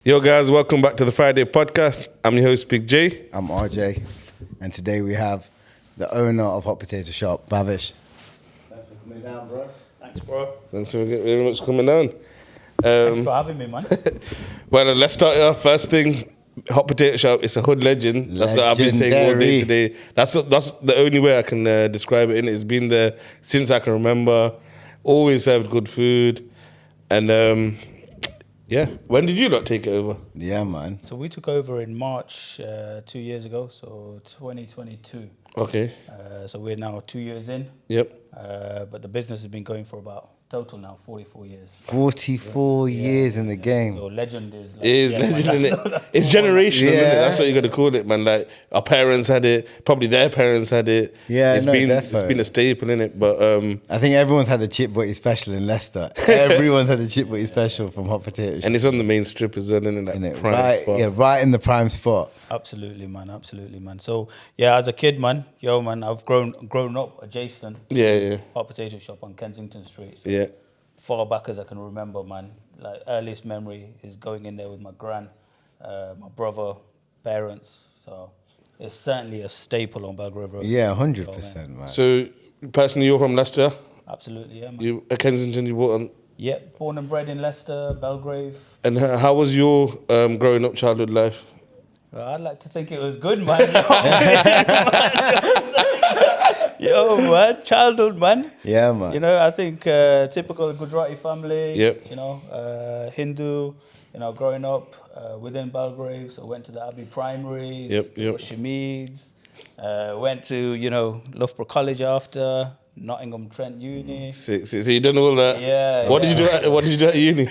Yo guys, welcome back to the Fryday Podcast. I'm your host, Big J. I'm RJ, and today we have the owner of Hot Potato Shop, Bhav. Thanks for coming down, bro. Thanks, bro. Thanks very much for coming down. Thanks for having me, man. Well, let's start it off. First thing, Hot Potato Shop, it's a hood legend. That's what I've been saying all day today. That's the only way I can describe it. It's been there since I can remember. Always served good food. And yeah, when did you not take it over? Yeah, man. So we took over in March 2 years ago, so 2022. Okay. So we're now 2 years in. Yep. But the business has been going for about total now 44 years. 44 years in the game. So legend is like, It is legend, innit? It's generational, innit? That's what you got to call it, man. Like, our parents had it, probably their parents had it. Yeah, it's defo. been a staple, innit? But I think everyone's had a chip butty special in Leicester. Everyone's had a chip butty special from Hot Potato Shop. and it's on the main strip as well, innit? That Innit? prime Right, spot. yeah, right in the prime spot. Absolutely, man. Absolutely, man. So yeah, as a kid, man, I've grown up adjacent. Yeah. Hot Potato Shop on Kensington Street. So Yeah. far back as I can remember, man. Like earliest memory is going in there with my gran, my brother, parents. So it's certainly a staple on Belgrave Road. Yeah, 100%, man. So, personally, you're from Leicester. Absolutely, yeah, man. You at Kensington. You bought on. Yeah, born and bred in Leicester, Belgrave. And how was your growing up childhood life? I'd like to think it was good, man. Yo, man, childhood, man. Yeah, man. You know, I think typical Gujarati family. Yep. You know, Hindu. You know, growing up within Belgrave, so went to the Abbey Primaries. Yep. Shamids. Went to Loughborough College after Nottingham Trent Uni. So you done all that. Yeah. What did you do at uni?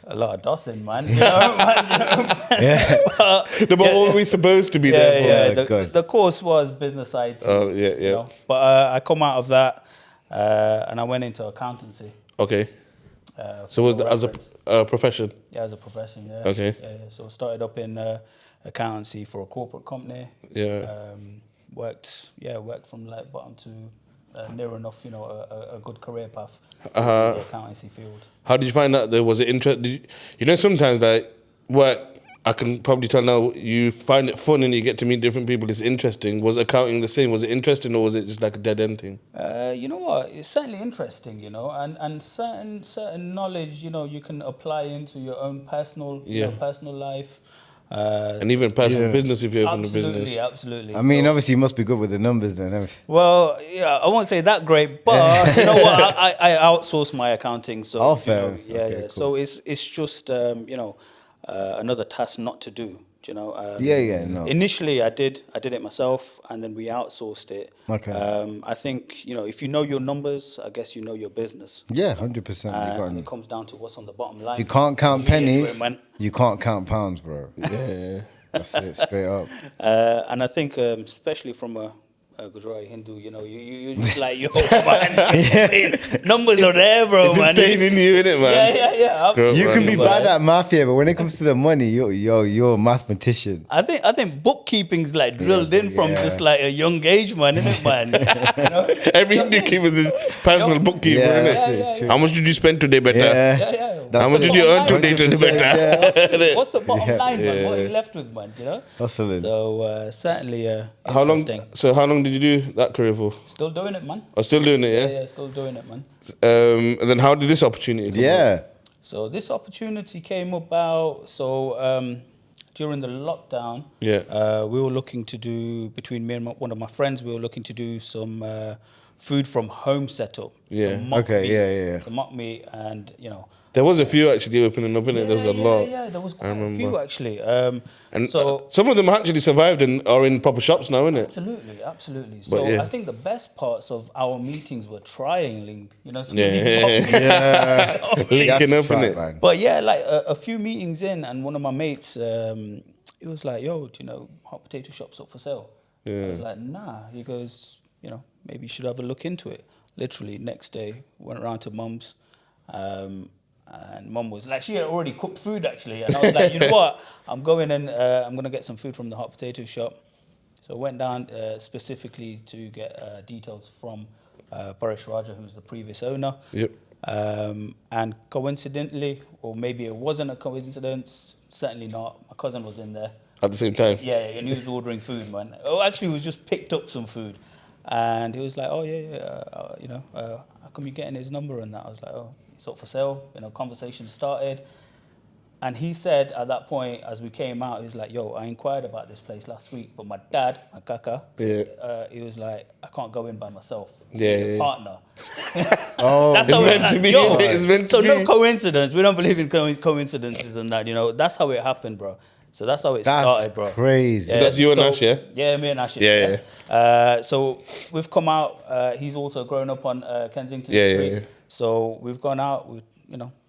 A lot of dossing, man. You know, man. Yeah. But what were we supposed to be there for? Yeah. The course was business IT. Oh, yeah. You know? But I come out of that and I went into accountancy. Okay. So was that as a profession? Yeah, as a profession, yeah. Okay. Yeah. So started up in accountancy for a corporate company. Yeah. Worked from like bottom to near enough, a good career path in Uh-huh. the accountancy field. How did you find that there was it interest? Sometimes like work, I can probably tell now you find it fun and you get to meet different people. It's interesting. Was accounting the same? Was it interesting or was it just like a dead end thing? You know what? It's certainly interesting, and certain knowledge, you can apply into your own personal, personal life. And even personal business if you open a business. Absolutely. I mean, obviously, you must be good with the numbers then. Well, yeah, I won't say that great, but you know what? I outsource my accounting, so Oh, fair. yeah. Okay, cool. So it's just another task not to do. No. Initially, I did it myself, and then we outsourced it. Okay. I think if you know your numbers, I guess you know your business. Yeah, 100%. And it comes down to what's on the bottom line. If you can't count You do pennies, it, man. you can't count pounds, bro. Yeah. That's it, straight up. And I think, especially from a Gujarati Hindu, you just like, yo, man, numbers are there, bro, It's man. staying in you, innit, man? Yeah, absolutely. You can be But- bad at math, yeah, but when it comes to the money, you're a mathematician. I think bookkeeping's like drilled in from just like a young age, man, isn't it, man? Every Hindu keeper's his personal bookkeeper, Yeah, innit? that's it, yeah, true. How much did you spend today, better? Yeah. That's How much the did you earn bottom today, line. better? What's the bottom Yeah. line, man? What are you left with, man? Hustling. So certainly How long? interesting. So how long did you do that career for? Still doing it, man. I'm still doing it, yeah. Yeah, still doing it, man. And then how did this opportunity come Yeah. So this opportunity came about. So during the lockdown, Yeah. we were looking to do, between me and one of my friends, we were looking to do some food from home setup. Yeah. So mock Okay, meat, yeah. The mock meat, and There was a few actually opening up, innit? There was a lot. Yeah, there was quite a remember. few actually. And so some of them actually survived and are in proper shops now, innit? absolutely. So yeah. I think the best parts of our meetings were trialing, some Yeah. of these mock meat. Yeah. Linking up, Try, innit? man. But yeah, like a few meetings in, and one of my mates, he was like, "Yo, do you know Hot Potato Shop's up for sale?" Yeah. I was like, "Nah." He goes, "Maybe you should have a look into it." Literally next day, went around to Mum's, and Mum was like, she had already cooked food actually, and I was like, "You know what? I'm going and I'm gonna get some food from the Hot Potato Shop." So I went down specifically to get details from Paresh Raja, who's the previous owner. Yep. And coincidentally, or maybe it wasn't a coincidence, certainly not, my cousin was in there. At the same time? Yeah, and he was ordering food, man. Oh, actually, he was just picked up some food. And he was like, oh, how come you getting his number and that? I was like, oh, it's up for sale. Conversation started. And he said at that point, as we came out, he was like, yo, I inquired about this place last week, but my dad, my kaka, he was like, I can't go in by myself. Yeah. Partner. Oh, That's how meant to be. It's meant to be. no coincidence. We don't believe in coincidences and that, That's how it happened, bro. So that's how it started, bro. Crazy. That's you and Ash, yeah? Yeah, me and Ash. Yeah. So we've come out. He's also grown up on Kensington Street. Yeah. So we've gone out with,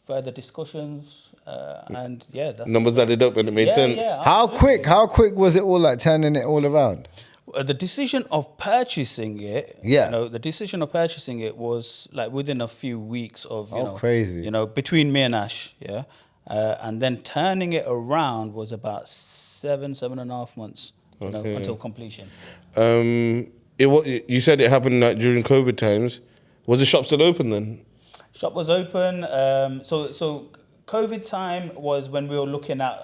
further discussions. And yeah. Numbers added up and it made sense. Yeah, How quick was it all, like turning it all around? The decision of purchasing it, the decision of purchasing it was like within a few weeks of, crazy. Between me and Ash, yeah. And then turning it around was about 7.5 months, until completion. You said it happened during COVID times. Was the shop still open then? Shop was open. So COVID time was when we were looking at,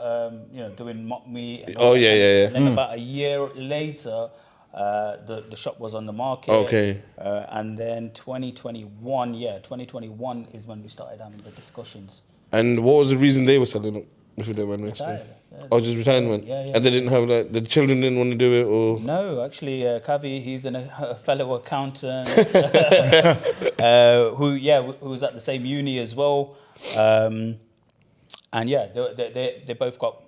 doing mock meat. And And then about a year later, the shop was on the market. Okay. And then 2021 is when we started having the discussions. And what was the reason they were selling it, if you don't mind me asking? Oh, just retirement? Yeah. And they didn't have, the children didn't want to do it, or? No, actually, Kavi, he's a fellow accountant who was at the same uni as well. And yeah, they both got,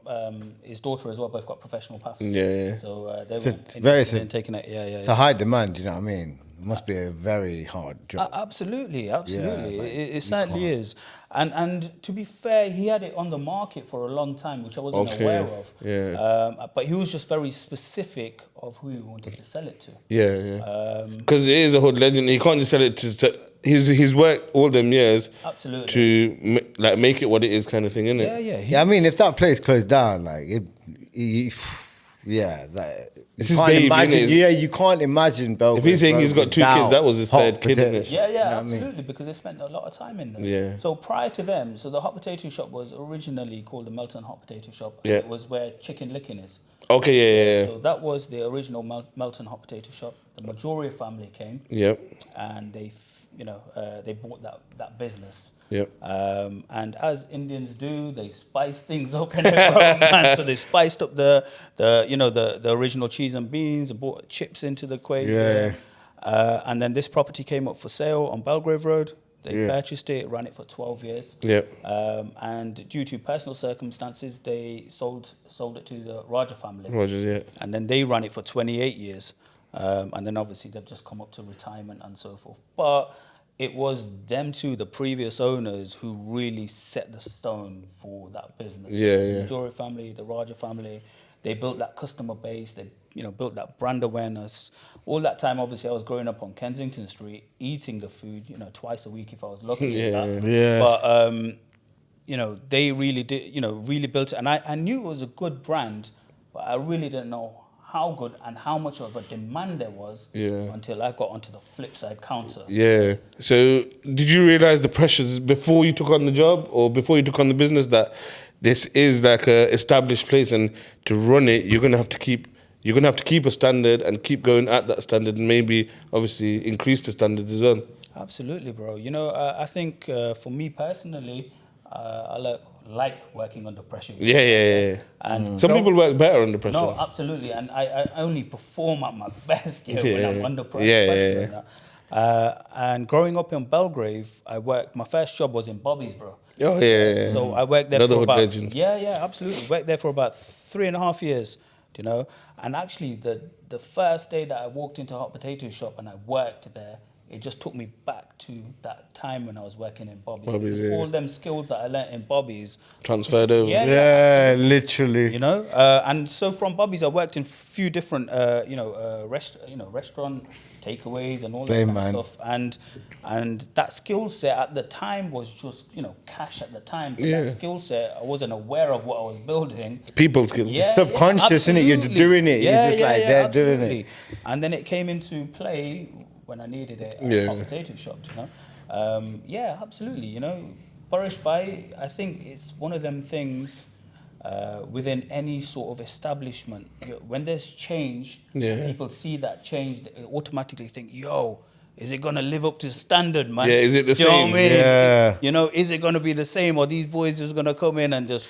his daughter as well, both got professional paths. Yeah. So they were taking it, It's a high demand, you know what I mean? It must be a very hard job. Absolutely. Yeah, it certainly is. And to be fair, he had it on the market for a long time, which I wasn't aware of. Yeah. But he was just very specific of who he wanted to sell it to. Yeah. Because it is a hood legend. He can't just sell it to he's worked all them years. Absolutely. To make it what it is, kind of thing, innit? Yeah. I mean, if that place closed down, like you can't imagine. You can't imagine Belgrade. If he's saying he's got 2 kids, that was his third kid, isn't it? Yeah, absolutely, because they spent a lot of time in there. Yeah. So prior to them, the hot potato shop was originally called the Melton Hot Potato Shop. Yeah. It was where Chicken Licking is. Okay, yeah. So that was the original Melton Hot Potato Shop. The Majoria family came. Yep. And they bought that business. Yep. And as Indians do, they spice things up in their own, man. So they spiced up the original cheese and beans and brought chips into the equation. Yeah. And then this property came up for sale on Belgrave Road. They purchased it, ran it for 12 years. Yep. And due to personal circumstances, they sold it to the Raja family. Rogers, yeah. And then they ran it for 28 years. And then obviously they've just come up to retirement and so forth. But it was them two, the previous owners, who really set the stone for that business. The Jory family, the Raja family, they built that customer base. They, built that brand awareness. All that time, obviously, I was growing up on Kensington Street, eating the food, twice a week if I was lucky. But they really did, really built it. And I knew it was a good brand, but I really didn't know how good and how much of a demand there was until I got onto the flip side counter. Yeah. So did you realize the pressures before you took on the job or before you took on the business that this is like a established place, and to run it, you're gonna have to keep a standard and keep going at that standard, and maybe obviously increase the standards as well? Absolutely, bro. I think for me personally, I like working under pressure. Yeah. And some people work better under pressure. No, absolutely. And I only perform at my best when I'm under pressure. And growing up in Belgrave, my first job was in Bobby's, bro. Oh, yeah. So I worked there Another for hood about... legend. Yeah, absolutely. Worked there for about 3.5 years, And actually, the first day that I walked into a hot potato shop and I worked there, it just took me back to that time when I was working in Bobby's. All them skills that I learnt in Bobby's transferred over. Yeah, literally. And so from Bobby's, I worked in a few different, restaurant takeaways and all that kind of stuff. And that skill set at the time was just, cash at the time. But that skill set, I wasn't aware of what I was building. People skills. Subconscious, innit? You're doing it. You're just they're doing it. And then it came into play when I needed it at a hot potato shop, Yeah, absolutely. You know, Barish Bhai, I think it's one of them things within any sort of establishment. When there's change, Yeah. people see that change, they automatically think, yo, is it going to live up to standard, man? Yeah, is it the Do you know what I same? mean? Yeah. You know, is it going to be the same, or these boys just going to come in and just...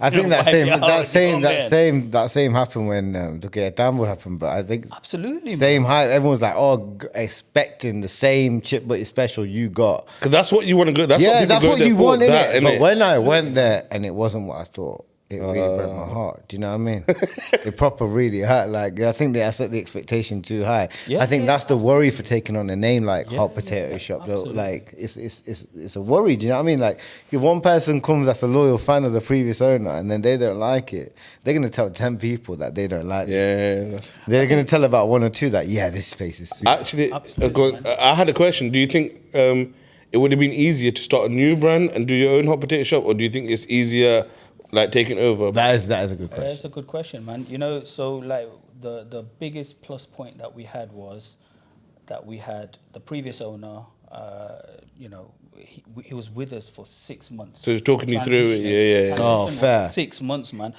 I think that wipe same, it out, that you know same, what I that same happened when Duke Tambo happened. But I think Absolutely, man. same hype. Everyone's like, oh, expecting the same chip, but it's special you got. Because that's what you want to go. That's Yeah, what that's people what go there you for, want, that, innit? But innit? when I went there and it wasn't what I thought, it really broke my heart. Do you know what I mean? It proper really hurt. Like, I think they set the expectation too high. Yeah, I think yeah, that's the worry for taking on a name like Hot Potato yeah, Shop. Though. absolutely. Like, it's a worry. Do you know what I mean? Like, if one person comes that's a loyal fan of the previous owner and then they don't like it, they're gonna tell 10 people that they don't like it. Yeah. that's- They're gonna tell about 1 or 2 that this place is. Super. Actually, Absolutely, man. I had a question. Do you think it would have been easier to start a new brand and do your own hot potato shop, or do you think it's easier like taking over? That is a good question. That's a good question, man. You know, so like the biggest plus point that we had was that we had the previous owner. You know, he was with us for 6 months. So he's talking you through it. Yeah. Oh, Transition was fair. 6 months, man.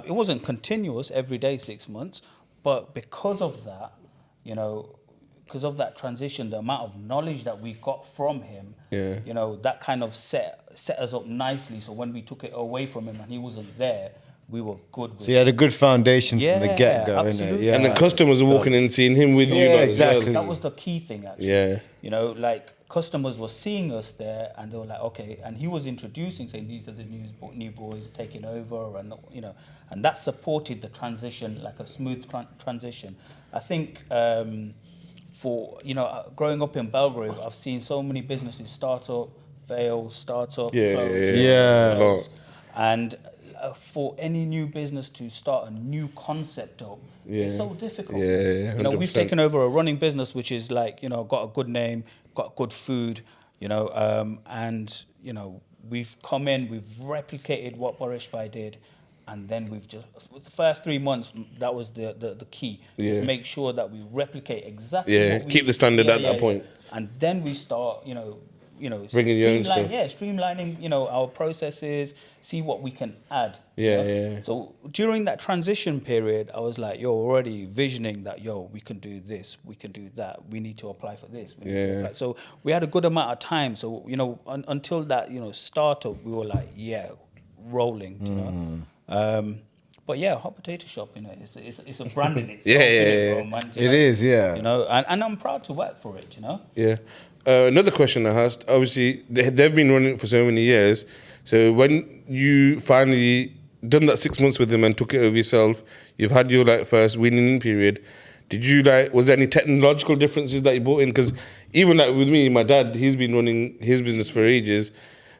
It wasn't continuous every day, 6 months, but because of that, you know, because of that transition, the amount of knowledge that we got from him, Yeah. you know, that kind of set us up nicely. So when we took it away from him and he wasn't there, we were good with So you had a good foundation from the Yeah, get-go, innit? absolutely. Yeah. And the customers are walking in, seeing him with you. Yeah, lot as well. exactly. That was the key thing, actually. Yeah. You know, like customers were seeing us there, and they were like, okay. And he was introducing, saying these are the new boys taking over, and you know, and that supported the transition, like a smooth transition. I think for growing up in Belgrave, I've seen so many businesses start up, fail, start up, Yeah, close, yeah. close. And for any new business to start a new concept up, it's so difficult. Yeah, You know, we've 100%. taken over a running business, which is like, you know, got a good name, got good food, you know, and, you know, we've come in, we've replicated what Barish Bhai did, and then we've just, the first 3 months, that was the key. Yeah. To make sure that we replicate exactly Yeah, what we... keep the standard at that point. And then we start, Bringing your own stuff. Yeah, streamlining, you know, our processes, see what we can add. Yeah, you know? yeah. So during that transition period, I was like, already visioning that, we can do this, we can do that, we need to apply for this. We need to Yeah. apply. So we had a good amount of time. So, you know, until that, startup, we were like, rolling, you know. But yeah, Hot Potato Shop, you know, it's a brand in itself. Yeah, yeah, innit, yeah. bro, man? It is, yeah. You know, and I'm proud to work for it, you know. Yeah. Another question I asked, obviously, they've been running it for so many years. So when you finally done that 6 months with them and took it over yourself, you've had your first winning period. Did you was there any technological differences that you brought in? Because even with me, my dad, he's been running his business for ages,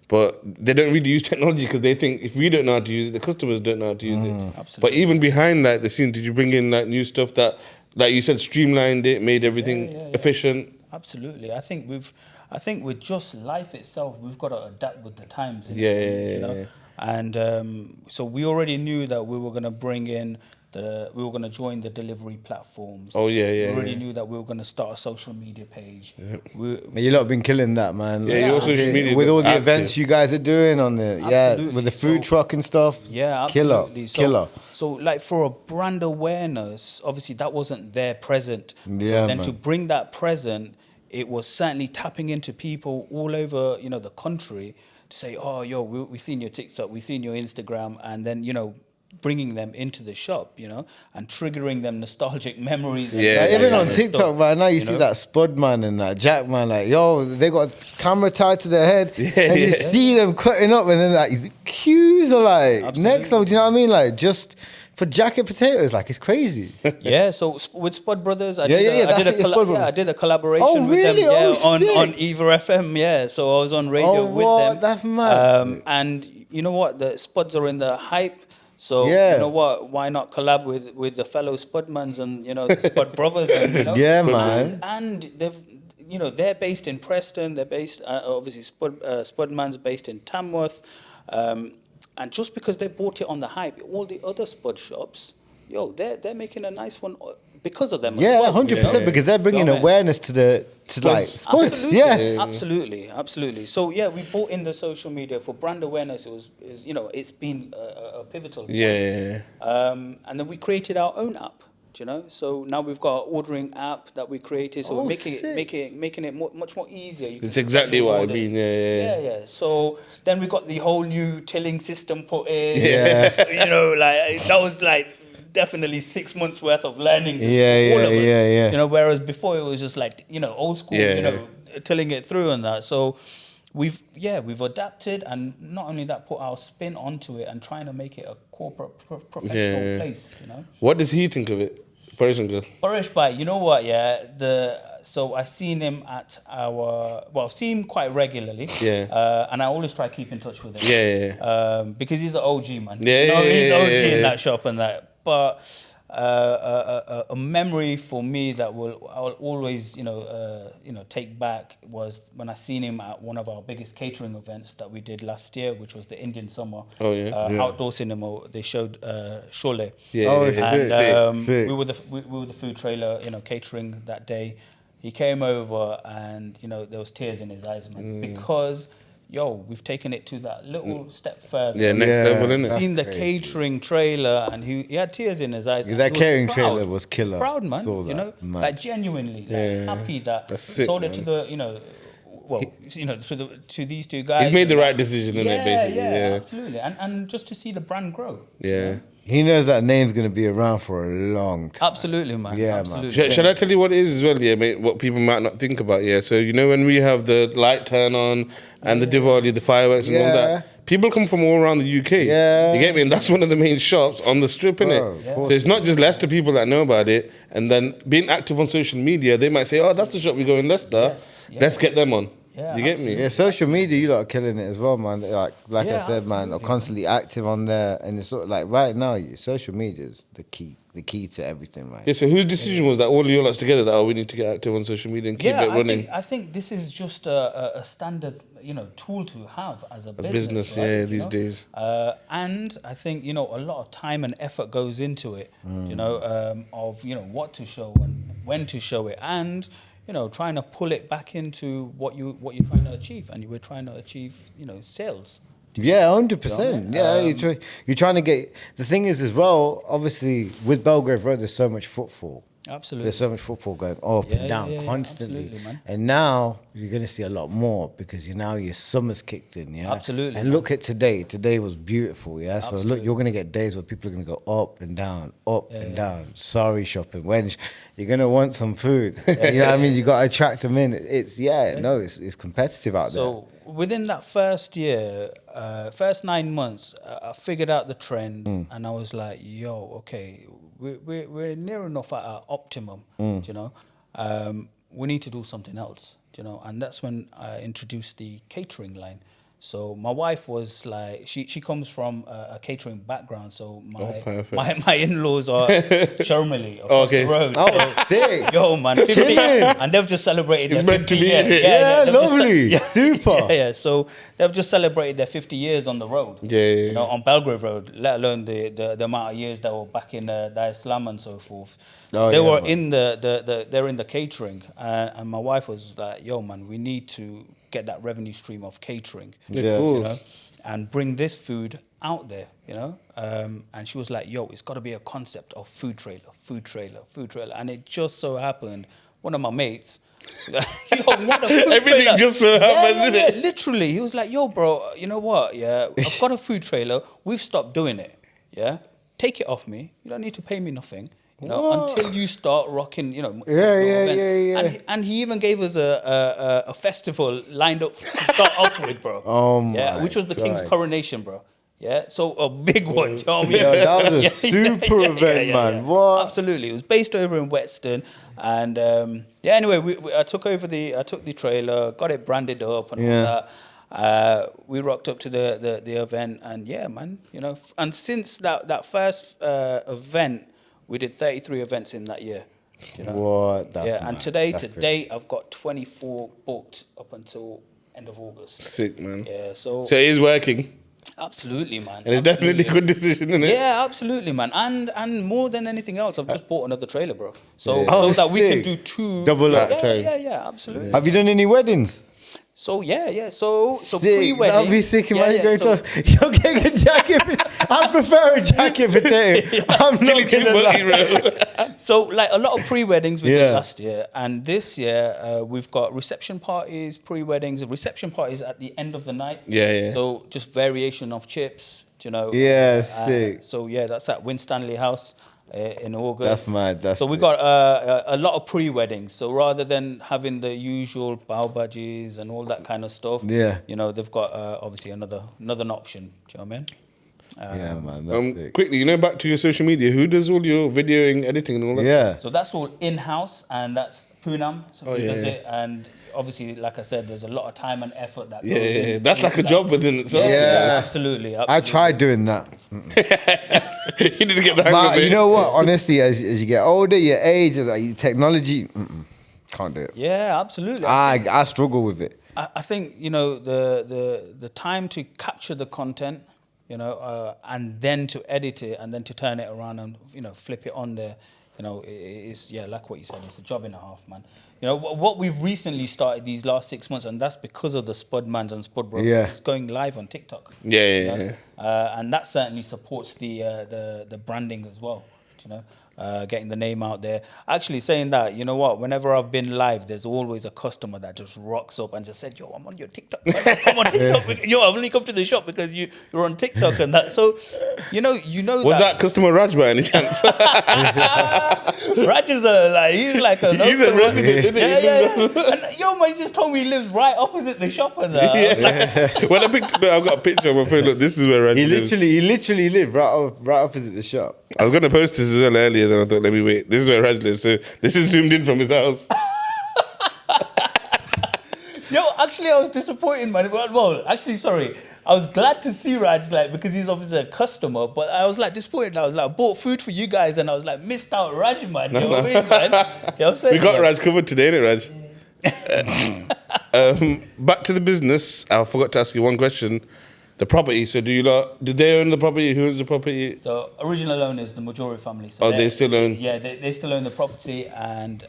but they don't really use technology because they think if we don't know how to use it, the customers don't know how to use it. Absolutely. But even behind the scenes, did you bring in new stuff that, like you said, streamlined it, made everything efficient? Absolutely. I think with just life itself, we've got to adapt with the times. Yeah. You know? And so we already knew that we were going to bring in we were going to join the delivery platforms. Oh, yeah. We already knew that we were going to start a social media page. You lot have been killing that, man. Yeah, your social media with all the active. events you guys are doing on the Absolutely. with the food truck and stuff. Yeah, killer, absolutely. killer. So like for a brand awareness, obviously that wasn't there present. Yeah, So then man. to bring that present, it was certainly tapping into people all over, the country to say, we've seen your TikTok, we've seen your Instagram, and then, bringing them into the shop, and triggering them nostalgic memories. and- Yeah, Even yeah, on yeah. TikTok right now, you see know? that Spud man and that Jack man, they got a camera tied to their head, and you see them cutting up, and then the queues are Absolutely. next level. Do you know what I mean? Just for jacket potatoes, it's crazy. Yeah, so with Spud Brothers, I Yeah, did that's it, Spud Brothers. I did a collaboration Oh, with really? them Oh, sick. on Eva FM. Yeah, so I was on radio Oh, with what? them. That's mad. And you know what? The Spuds are in the hype. So Yeah. you know what? Why not collab with the fellow Spudmans and the Spud Brothers? And, Yeah, man. And they've they're based in Preston. They're based obviously Spudman's based in Tamworth. And just because they bought it on the hype, all the other Spud shops, they're making a nice one because of them. Yeah, as well. 100%, because they're bringing You know what I mean? awareness to like sports. Absolutely, Yeah. absolutely. So yeah, we brought in the social media for brand awareness. It's been a pivotal point. Yeah. And then we created our own app. So now we've got an ordering app that we created. So Oh, we're sick. making it much more easier. You can It's exactly schedule what I orders. mean. Yeah. Yeah. So then we got the whole new tilling system put in. Yeah. Like that was like definitely 6 months worth of learning. Yeah, all of us. yeah. Whereas before it was just like old school. Tilling it through and that. So we've adapted, and not only that, put our spin onto it and trying to make it a corporate professional place. What does he think of it? Persian girl. Paresh Bhai, you know what? Yeah, so I seen him I've seen him quite regularly. Yeah. And I always try to keep in touch with him. Yeah. Because he's the OG man. Yeah, he's OG yeah. in that shop and that. But a memory for me that I'll always take back was when I seen him at one of our biggest catering events that we did last year, which was the Indian Summer. Oh, yeah. Outdoor cinema. They showed Sholay. Yeah. Oh, And sick. we were the food trailer, catering that day. He came over and there was tears in his eyes, man, because we've taken it to that little step further. Yeah, next level, innit? Seen the crazy. catering trailer, and he had tears in his eyes. Yeah, and that he was catering proud. trailer was killer. Proud, man. Saw that, man. Like genuinely, happy that That's sick, sold it man. to the, to these two guys. He's made the right decision in it, basically. Yeah, absolutely. And just to see the brand grow. Yeah. He knows that name's going to be around for a long time. Absolutely, man. Yeah, man. Absolutely. Should I tell you what it is as well, mate? What people might not think about, So when we have the light turn on and the Diwali, the fireworks and all Yeah. that, people come from all around the UK. Yeah. You get me? And that's one of the main shops on the strip, Bro, innit? of course. So it's not just Leicester people that know about it. And then being active on social media, they might say, oh, that's the shop we go in Leicester. Yes. Yeah. Let's get them on. Yeah, you get me? Yeah, social media, you lot are killing it as well, man. Like Yeah, I said, man, are absolutely. constantly active on there, and it's sort of like right now, social media is the key to everything, right? Yeah, so whose decision was that all of you lot together that we need to get active on social media and keep it running? I think this is just a standard, tool to have as a business. Business, right, these days. And I think a lot of time and effort goes into it. Of what to show and when to show it, and trying to pull it back into what you're trying to achieve, and you were trying to achieve, sales. Yeah, 100%. Yeah, Um, you're trying to get. The thing is, as well, obviously, with Belgrave Road, there's so much footfall. Absolutely. There's so much football going up and down constantly. absolutely, man. And now you're going to see a lot more because your summer's kicked in. Yeah, Absolutely, And man. look at today. Today was beautiful. Yeah, so look, Absolutely. you're going to get days where people are going to go up and down, down. Sorry, shopping. When you're going to want some food, you know what I mean? You got to attract them in. It's competitive out there. So within that first year, first 9 months, I figured out the trend, and I was like, okay, we're near enough at our optimum, we need to do something else, and that's when I introduced the catering line. So my wife was like, she comes from a catering background, so perfect. my in-laws are Sharmili across Okay. the road. Oh, sick. Yo, man, 50, Killing. and they've just celebrated It's their meant to 50 be, years. innit? Yeah, they've just lovely. Super. Yeah. So they've just celebrated their 50 years on the road. Yeah. On Belgrave Road, let alone the amount of years that were back in Dar es Salaam and so forth. Oh, They yeah, were man. in they're in the catering, and my wife was like, "Yo, man, we need to get that revenue stream of catering." Yeah. Cool. And bring this food out there, and she was like, yo, it's got to be a concept of food trailer. And it just so happened, one of my mates, yo, what a food Everything trailer. just so happens, innit? Yeah, literally. He was like, yo, bro, you know what? Yeah, I've got a food trailer. We've stopped doing it. Yeah, take it off me. You don't need to pay me nothing. Until you start rocking, your events. Yeah. And he even gave us a festival lined up to start off with, bro. Oh Yeah, my which was the King's God. Coronation, bro. Yeah, so a big one. You know what I mean? Yeah, that was a super event, man. What? Absolutely, it was based over in Weston, and anyway, I took the trailer, got it branded up and all that. We rocked up to the event, and man, and since that first event, we did 33 events in that year. What? That's And mad. today, That's to crazy. date, I've got 24 booked up until end of August. Sick, man. Yeah, so So it is working. Absolutely, man. And it's definitely a good decision, isn't it? Yeah, absolutely, man. And more than anything else, I've just bought another trailer, bro. So Yeah. Oh, so that we can sick. do 2 Double up. Yeah, absolutely. Have you done any weddings? So yeah. So Sick. pre-wedding. That'll be sick. Yeah, Imagine yeah, going to. You're getting a jacket. I prefer a jacket potato. I'm not gonna lie. So like a lot of pre-weddings we Yeah. did last year, and this year we've got reception parties, pre-weddings, reception parties at the end of the night. Yeah. So just variation of chips, you know. Yeah, sick. So yeah, that's at Winstanley House in August. That's mad. That's so we sick. got a lot of pre-weddings. So rather than having the usual bow badges and all that kind of stuff, Yeah. you know, they've got obviously another option. Do you know what I mean? Yeah, man. That's sick. Quickly, you know, back to your social media. Who does all your videoing, editing, and all that? Yeah. So that's all in-house, and that's Poonam. So Oh, he yeah, does yeah. it, and obviously, like I said, there's a lot of time and effort that goes Yeah, in. that's like a job within itself. Yeah. Absolutely. I tried doing that. He didn't get the hang of But it. you know what? Honestly, as you get older, your age, like technology, can't do it. Yeah, absolutely. I struggle with it. I think you know the time to capture the content, you know, and then to edit it and then to turn it around and you know flip it on there, you know, it's like what you said, it's a job and a half, man. You know what we've recently started these last 6 months, and that's because of the Spudmans and Spud Bros. Yeah. It's going live on TikTok. Yeah. And that certainly supports the branding as well. You know. Getting the name out there. Actually saying that, you know what, whenever I've been live, there's always a customer that just rocks up and just said, yo, I'm on your TikTok. Come on TikTok. Yo, I've only come to the shop because you're on TikTok and that. So, you know Was that customer Raj by any chance? Raj is he's like a He's a local, resident, isn't he? Yeah. And yo, man, he just told me he lives right opposite the shop and that. I was like, When I've got a picture of my phone. Look, this is where Raj He lives. literally lived right opposite the shop. I was going to post this as well earlier, then I thought, let me wait. This is where Raj lives. So this is zoomed in from his house. yo, actually, I was disappointed, man. Well, actually, sorry. I was glad to see Raj, like, because he's obviously a customer, but I was like disappointed. I was like, bought food for you guys, and I was like, missed out Raj, man. You know what I mean, man? You know what I'm saying, We got man? Raj covered today, innit, Raj? Back to the business. I forgot to ask you one question. The property. So do they own the property? Who owns the property? So original owners, the Majori family. So Oh, they still own? Yeah, they still own the property, and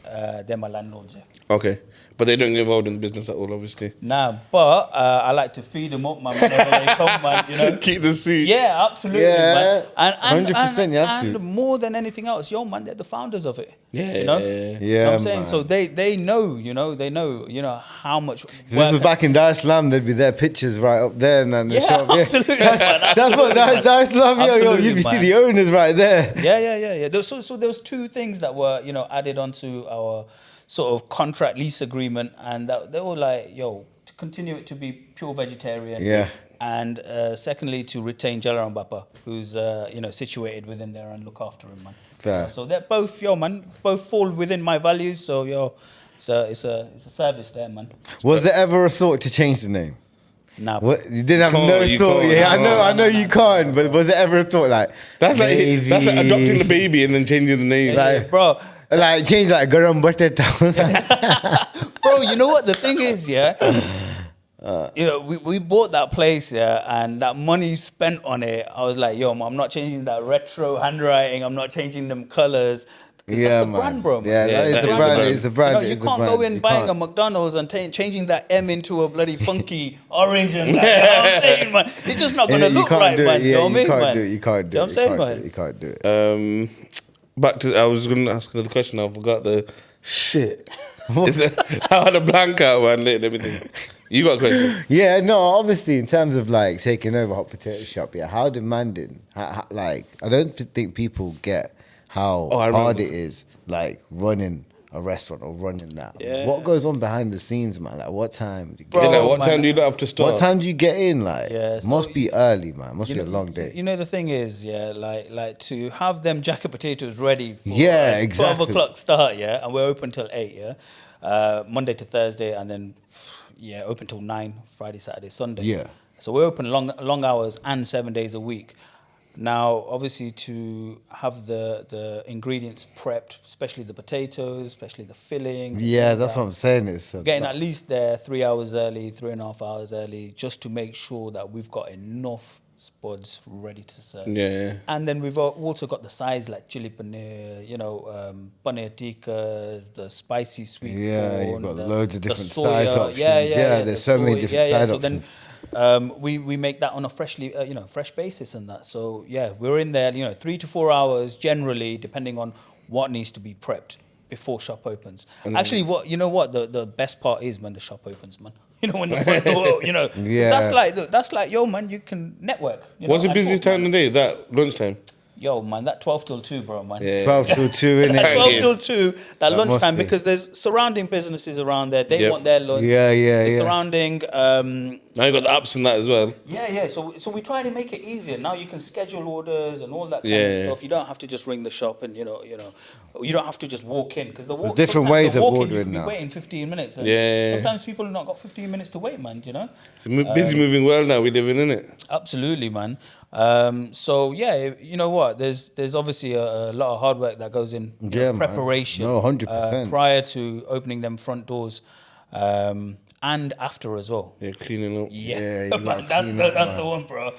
they're my landlords. Yeah. Okay. But they don't get involved in the business at all, obviously. Nah, but I like to feed them up, man, whenever they come, man. You know. Keep the seat. Yeah, absolutely, Yeah, man. And 100% you have and to. more than anything else, yo, man, they're the founders of it. Yeah. You know? Yeah, You know what I'm saying? man. So they know, you know how much If this was back in Dar es Salaam, there'd be their pictures right up there and then the Yeah, shop. absolutely, man, That's what Dar es Salaam, yo, Absolutely, you'd see man. the owners right there. Yeah. So there was 2 things that were, you know, added onto our sort of contract lease agreement, and they were like, yo, to continue it to be pure vegetarian. Yeah. And secondly, to retain Jalaram Bappa, who's situated within there and look after him, man. Fair. So they're both, both fall within my values. So it's a service there, man. Was there ever a thought to change the name? Nah, What, you didn't have Can't, no you thought. can't, Yeah, you I know you can't. But was there ever a thought like That's like maybe, adopting the baby and then changing the name. like, bro. like change like garam butter town? Bro, you know what the thing is, yeah? You know, we bought that place, yeah, and that money spent on it, I was like, yo, I'm not changing that retro handwriting, I'm not changing them colors. Yeah, That's the man. brand, bro. Yeah, that is the brand. It's the brand. You know, you it's the can't brand. go in You buying a can't. McDonald's and changing that M into a bloody funky orange and that. You know what I'm saying, man? It's just not going to You look can't right, do it. man. Yeah, You know what I mean, can't man? do it. You can't do You know it. what I'm saying, You man? can't do it. Back to, I was going to ask another question. I forgot the shit. I had a blank out, man. Let me think. You got a question? Yeah, no, obviously, in terms of like taking over Hot Potato Shop, yeah, how demanding, like, I don't think people get how I remember. hard it is, like, running a restaurant or running that. Yeah. What goes on behind the scenes, man? Like, what time do you Bro, get Yeah, in? like, what man. time do you not have to start? What time do you get in? Like, Yeah, so must be early, man. Must You be a know- long day. You know, the thing is, yeah, like to have them jacket potatoes ready for Yeah, like, exactly. 12 o'clock start, yeah, and we're open till 8, yeah, Monday to Thursday, and then, yeah, open till 9, Friday, Saturday, Sunday. Yeah. So we're open long hours and 7 days a week. Now, obviously, to have the ingredients prepped, especially the potatoes, especially the filling. Yeah, that's what I'm saying. It's Getting at least there 3 hours early, 3.5 hours early, just to make sure that we've got enough spuds ready to serve. Yeah. And then we've also got the sides like chili paneer, paneer tikkas, the spicy sweet Yeah, corn. you've got loads of the different soya. side options. Yeah, there's so many different side so options. then we make that on a fresh basis and that. So yeah, we're in there, 3 to 4 hours generally, depending on what needs to be prepped before shop opens. Actually, the best part is when the shop opens, man. When the front door, Yeah. that's like, yo, man, you can network. What's the and busiest talk, time of the day? That lunchtime? Yo, man, that 12 till 2, bro, man. Yeah. 12 till 2, innit? That 12 till 2, that must lunchtime, be. because there's surrounding businesses around there. They Yep. want their lunch. Yeah, The surrounding... Now you got the apps and that as well. Yeah. So we try to make it easier. Now you can schedule orders and all that kind Yeah. of stuff. You don't have to just ring the shop and you don't have to just walk in because different ways of ordering you now. waiting 15 minutes. And Yeah. Sometimes people have not got 15 minutes to wait, man. It's a busy moving world now we living in it. Absolutely, man. So yeah, you know what? There's obviously a lot of hard work that goes in Yeah, man. preparation. No, 100%. Prior to opening them front doors, and after as well. Yeah, cleaning up. Yeah, you man, gotta that's the one, bro.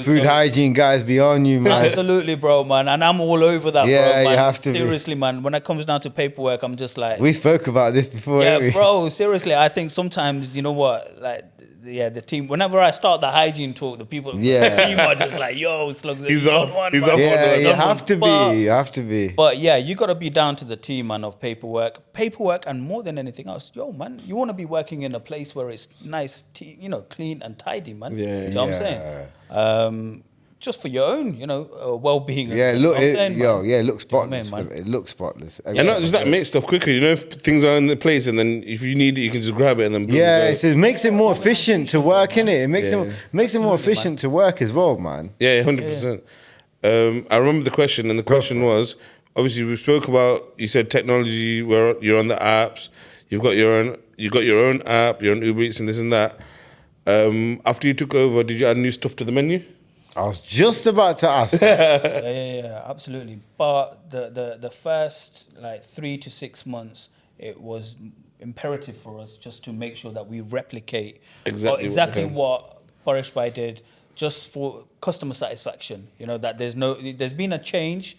Food hygiene guys be on you, man. Absolutely, bro, man, and I'm all over that, Yeah, bro. Man. you have to be. Seriously, man. When it comes down to paperwork, I'm just like, We spoke about this before, yeah, didn't we? bro. Seriously, I think sometimes you know what, like. Yeah, the team. Whenever I start the hygiene talk, the people, Yeah. the team are just like, "Yo, Slugs, He's you're off. one, He's man." off. Yeah, you But- have to be. You have to be. But yeah, you got to be down to the team, man, of paperwork, and more than anything else, yo, man, you want to be working in a place where it's nice, clean and tidy, man. Yeah. You know what I'm saying? Just for your own, well-being. Yeah, You look, know what I'm saying, man? it looks You know what I spotless. mean, man? It looks spotless. Yeah, not just that, make stuff quicker. If things are in the place and then if you need it, you can just grab it and then boom, Yeah, go. it makes it more efficient to work, innit? It makes it more efficient to work as well, man. Yeah, 100%. I remember the question, and the question was, obviously we spoke about, you said technology, where you're on the apps, you got your own app, you're on Uber Eats and this and that. After you took over, did you add new stuff to the menu? I was just about to ask. Yeah, absolutely. But the first 3 to 6 months, it was imperative for us just to make sure that we replicate Exactly what Parish Bhai did, just for customer satisfaction. That there's been a change,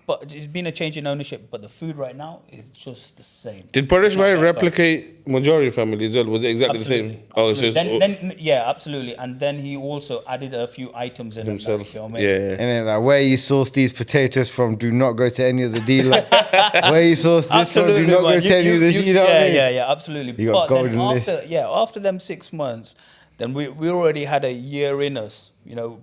but there's been a change in ownership, but the food right now is just the same. Did Paresh Bhai replicate Majority family as well? Was it exactly the same? Oh, so Then, yeah, absolutely. And then he also added a few items in himself. it. You know what I mean? Yeah. And then where you source these potatoes from, do not go to any of the dealer. Where you source this from, do not go to any of the, you know what I mean? Yeah, absolutely. You got but then golden list. after them 6 months, then we already had a year in us, so,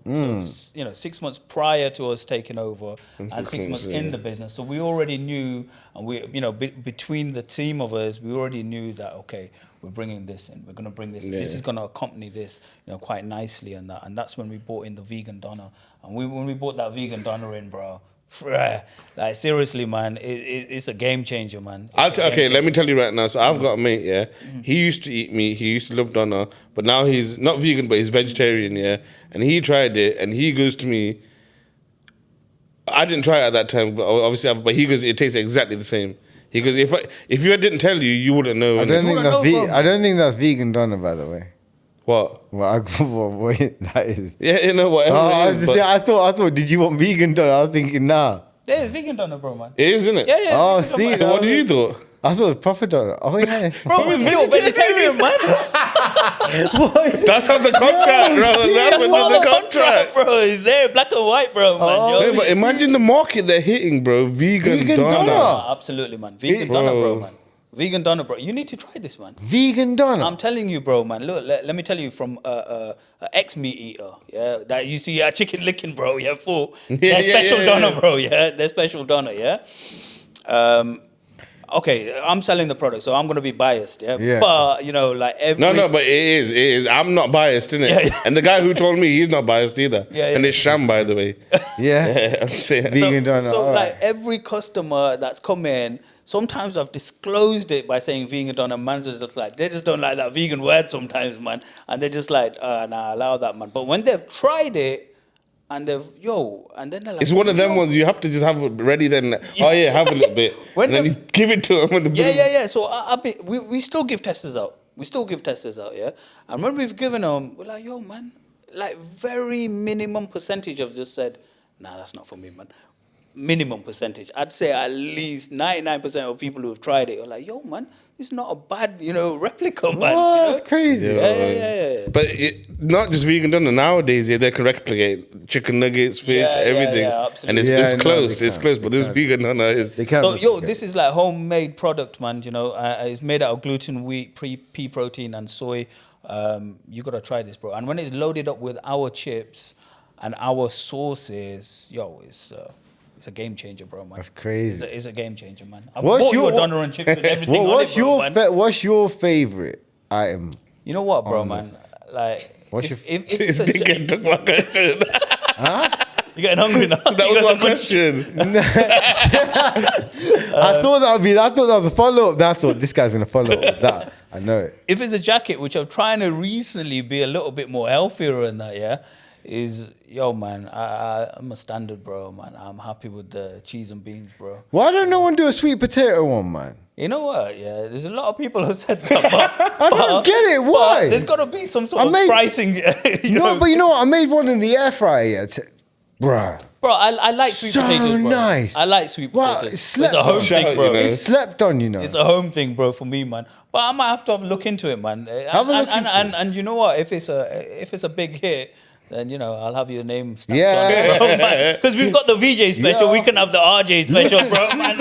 6 months prior to us taking over and 6 months in the business. So we already knew, and between the team of us, we already knew that, okay, we're bringing this in. We're going to bring this. Yeah. This is going to accompany this, quite nicely and that. And that's when we brought in the vegan doner. And when we brought that vegan doner in, bro, like seriously, man, it's a game changer, man. Okay, let me tell you right now. So I've got a mate, yeah. He used to eat meat. He used to love doner, but now he's not vegan, but he's vegetarian, yeah. And he tried it, and he goes to me. I didn't try it at that time, but obviously, but he goes, it tastes exactly the same. He goes, if you didn't tell you, you wouldn't know. I don't think wanna that's know, bro. I don't think that's vegan doner, by the way. What? Well, what that is. Yeah, you know what? I thought. Did you want vegan doner? I was thinking, nah. Yeah, it's vegan doner, bro, man. It is, isn't it? Yeah. Oh, vegan see, doner. So what did you thought? I thought it was proper doner. Oh yeah. Bro, you're vegetarian, man. That's on the contract, bro. That's on the contract. bro. It's there, black and white, bro, man. Oh. Yo, No, but imagine the market they're hitting, bro. Vegan Vegan doner. doner. absolutely, man. Vegan Bro. doner, bro, man. Vegan doner, bro. You need to try this, man. Vegan doner. I'm telling you, bro, man. Look, let me tell you from a ex-meat eater, yeah, that used to chicken licking, bro, yeah, full. Yeah, They're special yeah. doner, bro, yeah. They're special doner, yeah. Okay, I'm selling the product, so I'm gonna be biased, yeah. Yeah. But every No, but it is. I'm not biased, innit? Yeah. And the guy who told me, he's not biased either. Yeah, And yeah. it's sham, by the way. Yeah. I'm saying. Vegan doner. So all right. every customer that's come in, sometimes I've disclosed it by saying vegan doner. Man's just like, they just don't like that vegan word sometimes, man. And they're just like, nah, allow that, man. But when they've tried it, and and then they're like, It's one of them yo. ones you have to just have it ready then. Oh, yeah, have a little bit. When And then the- you give it to them. Yeah. So we still give testers out. We still give testers out, yeah. And when we've given them, we're like, yo, man, like very minimum percentage have just said, nah, that's not for me, man. Minimum percentage. I'd say at least 99% of people who have tried it are like, yo, man, it's not a bad, replica, man. That's crazy. Yeah. But not just vegan doner. Nowadays, they can replicate chicken nuggets, fish, everything. And it's close. It's close. But this vegan doner is... So, this is like homemade product, man. It's made out of gluten, wheat, pea protein, and soy. You got to try this, bro. And when it's loaded up with our chips and our sauces, it's a game changer, bro, man. That's crazy. It's a game changer, man. I've bought you a doner and chips with everything on it, bro, man. What's your favorite item? You know what, bro, man? Like, if it's a dickhead took my question. Huh? You're getting hungry now. That was my question. I thought that was a follow-up. I thought this guy's going to follow up with that. I know it. If it's a jacket, which I'm trying to recently be a little bit more healthier in that, is, man, I'm a standard, bro, man. I'm happy with the cheese and beans, bro. Why don't no one do a sweet potato one, man? You know what? Yeah, there's a lot of people who said that. But, I don't get it. Why? There's got to be some sort of pricing. But you know what? I made one in the air fryer. Bruh. Bro, I like sweet potatoes, bro. Nice. I like sweet potatoes. It's a home thing, bro. It's slept on, It's a home thing, bro, for me, man. But I might have to look into it, man. And you know what? If it's a big hit, then I'll have your name stamped on it, bro, man. Because we've got the VJ special, we can have the RJ special, bro, man.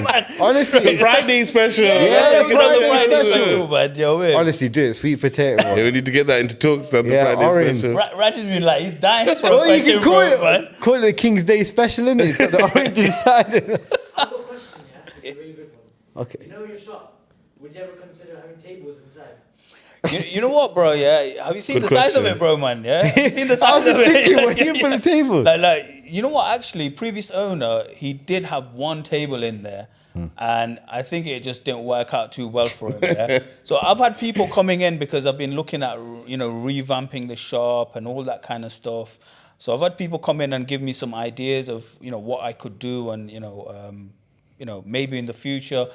Man. Honestly, the Friday special. Yeah, Friday special, man. Honestly, do it. Sweet potato one. Yeah, we need to get that into talks on the Friday orange. special. Raj has been like, he's dying for a question, you can man. Call it the King's Day special, innit? It's got the orange inside. I've got a question, It's a really good one. Okay. You know your shop, would you ever consider having tables inside? You know what, bro? Yeah, have you seen the size of it, bro, man? Yeah, you seen the size of it. What you for the table? Like, you know what? Actually, previous owner, he did have one table in there, and I think it just didn't work out too well for him. Yeah? So I've had people coming in because I've been looking at revamping the shop and all that kind of stuff. So I've had people come in and give me some ideas of what I could do and maybe in the future.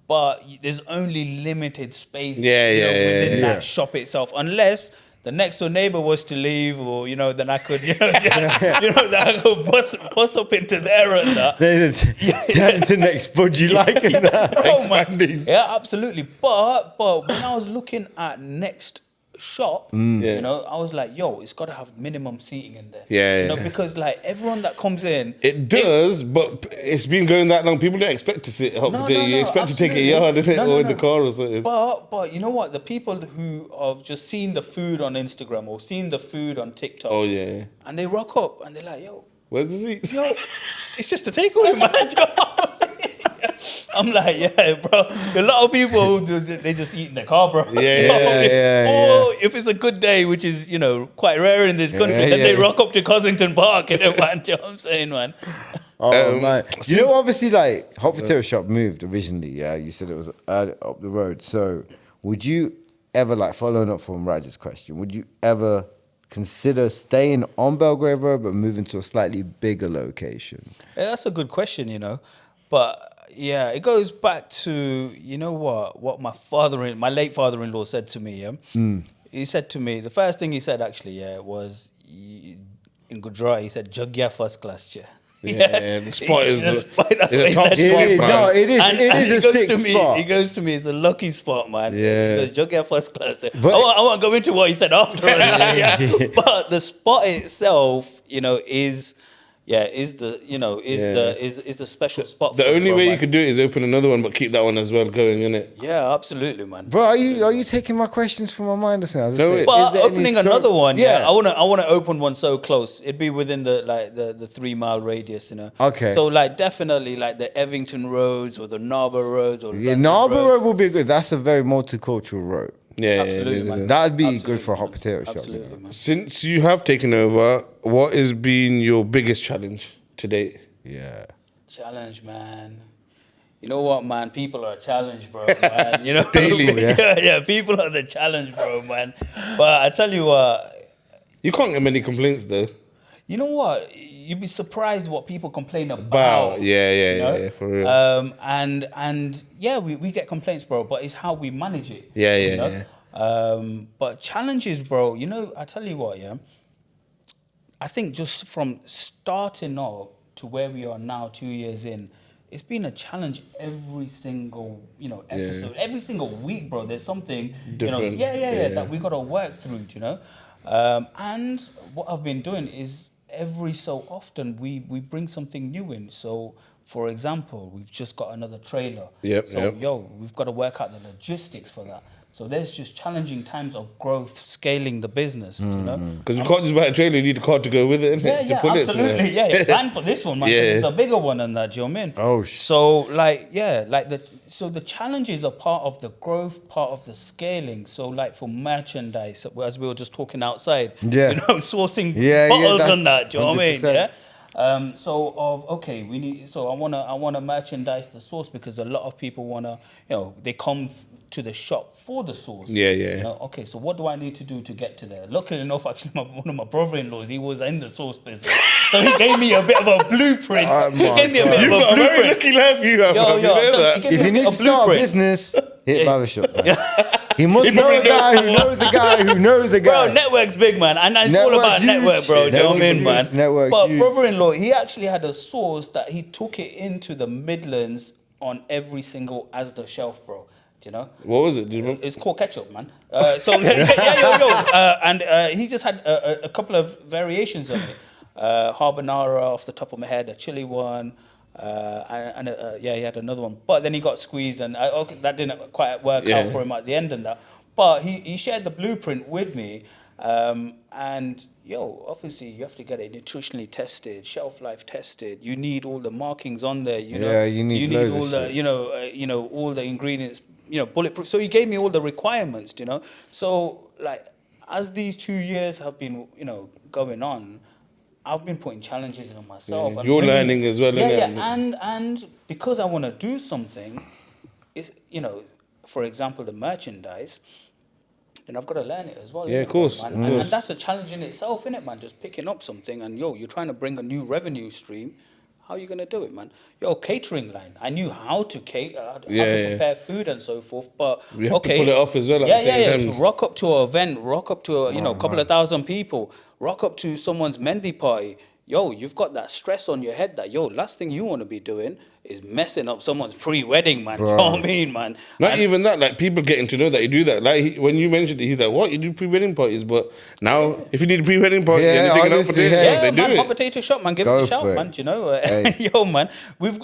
But there's only limited space within that shop itself, unless the next door neighbor was to leave, or then I could, that I could bust up into there and that. That's the next bud you like in that. Expanding. Yeah, absolutely. But when I was looking at next shop, I was like, it's got to have minimum seating in there. Because like everyone that comes in, it does, but it's been going that long. People don't expect to sit up. You expect to take a yard or in the car or something. But you know what? The people who have just seen the food on Instagram or seen the food on TikTok, and they rock up and they're like, where's the seats? It's just a takeaway, man. I'm like, bro. A lot of people, they just eat in the car, bro. Or if it's a good day, which is, quite rare in this country, then they rock up to Cossington Park, man. Do you know what I'm saying, man? Oh, man. Obviously, like, Hot Potato Shop moved originally, you said it was up the road. So, would you ever, like, following up from Raj's question, would you ever consider staying on Belgrave Road but moving to a slightly bigger location? Yeah, that's a good question, But... yeah, it goes back to, what my late father-in-law said to me, He said to me, the first thing he said actually, was in Gujarat, he said, Jagya first class, the spot is the top spot, man. No, it is a sick spot. He goes to me, it's a lucky spot, man. Yeah. He goes, Jagya first class. I won't go into what he said after. But the spot itself, is the special spot. The only way you could do it is open another one, but keep that one as well going, innit? Yeah, absolutely, man. Bro, are you taking my questions from my mind? But opening another one, I want to open one so close. It'd be within the 3 mile radius, Okay. So like definitely like the Evington roads or the Narber roads or Narber Road will be good. That's a very multicultural road. Yeah, absolutely, man. That'd be good for a Hot Potato Shop. Absolutely, man. Since you have taken over, what has been your biggest challenge to date? Yeah. Challenge, man. You know what, man? People are a challenge, bro, man. Daily, people are the challenge, bro, man. But I tell you what. You can't get many complaints, though. You know what? You'd be surprised what people complain about. Yeah, for real. And we get complaints, bro, but it's how we manage it. Yeah. But challenges, bro. You know, I tell you what, yeah. I think just from starting off to where we are now, 2 years in, it's been a challenge every single, episode, every single week, bro. There's something, Different. that we got to work through, And what I've been doing is every so often we bring something new in. So, for example, we've just got another trailer. We've got to work out the logistics for that. So there's just challenging times of growth, scaling the business, Because you can't just buy a trailer, you need a car to go with it, innit? to pull absolutely. it. Plan for this one, man. 'Cause it's a bigger one than that, do you know what I mean? Oh, So, the challenges are part of the growth, part of the scaling. So, like for merchandise, as we were just talking outside, sourcing bottles and that, do you know what I mean? 100%. Yeah. I wanna merchandise the sauce because a lot of people wanna, they come to the shop for the sauce. Okay, so what do I need to do to get to there? Luckily enough, actually, one of my brother-in-laws, he was in the sauce business, so he gave me a bit of a blueprint. You've got a very lucky life, you have. If you need to start a business, hit barbershop. He must know a guy who knows a guy who knows a guy. Bro, network's big, man. And it's all about network, bro. Do you know what I mean, man? But brother-in-law, he actually had a sauce that he took it into the Midlands on every single Asda shelf, bro. Do you know? What was it? Do you remember? It's called ketchup, man. And he just had a couple of variations of it. Carbonara off the top of my head, a chili one. He had another one, but then he got squeezed, and that didn't quite work out for him at the end, and that. But he shared the blueprint with me, obviously you have to get it nutritionally tested, shelf life tested. You need all the markings on there. You need all the all the ingredients. Bulletproof. So he gave me all the requirements. So like as these 2 years have been going on, I've been putting challenges on myself. Yeah, you're learning as well, and because I want to do something, is for example, the merchandise, then I've got to learn it as well. Yeah, of course. And that's a challenge in itself, innit, man? Just picking up something and you're trying to bring a new revenue stream. How are you going to do it, man? Catering line. I knew how to cater, how to prepare food and so forth, but you have to pull it off as well. To rock up to an event, rock up to a couple of thousand people, rock up to someone's Mendy party. You've got that stress on your head that last thing you want to be doing is messing up someone's pre-wedding, man. Bro. You know what I mean, man? Not even that, like people getting to know that you do that. Like when you mentioned it, he's like, "What? You do pre-wedding parties?" But now, if you need a pre-wedding party, and you're thinking hot potatoes, they do man, it. Hot potato shop, man. Give it a shout, man. Do you know? Hey. Man.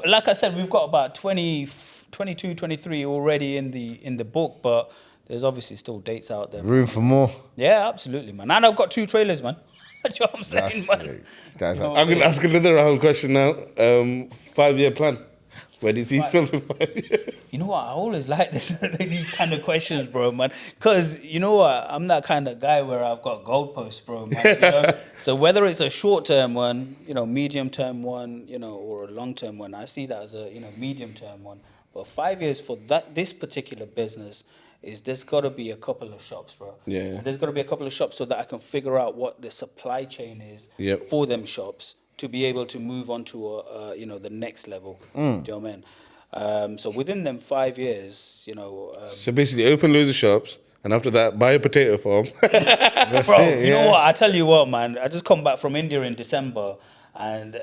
Like I said, we've got about 22, 23 already in the book, but there's obviously still dates out there. Room for more. Yeah, absolutely, man. And I've got 2 trailers, man. Do you know what I'm saying, man? I'm going to ask another Rahul question now. 5-year plan. Where do you see yourself in 5 years? You know what? I always like these kind of questions, bro, man. Because you know what? I'm that kind of guy where I've got goalposts, bro, man. So whether it's a short-term one, medium-term one, or a long-term one, I see that as a medium-term one. But 5 years for this particular business there's got to be a couple of shops, bro. Yeah. And there's got to be a couple of shops so that I can figure out what the supply chain is for them shops to be able to move on to the next level. Do you know what I mean? So within them 5 years, So basically, open loads of shops, and after that, buy a potato farm. You know what? I tell you what, man. I just come back from India in December, and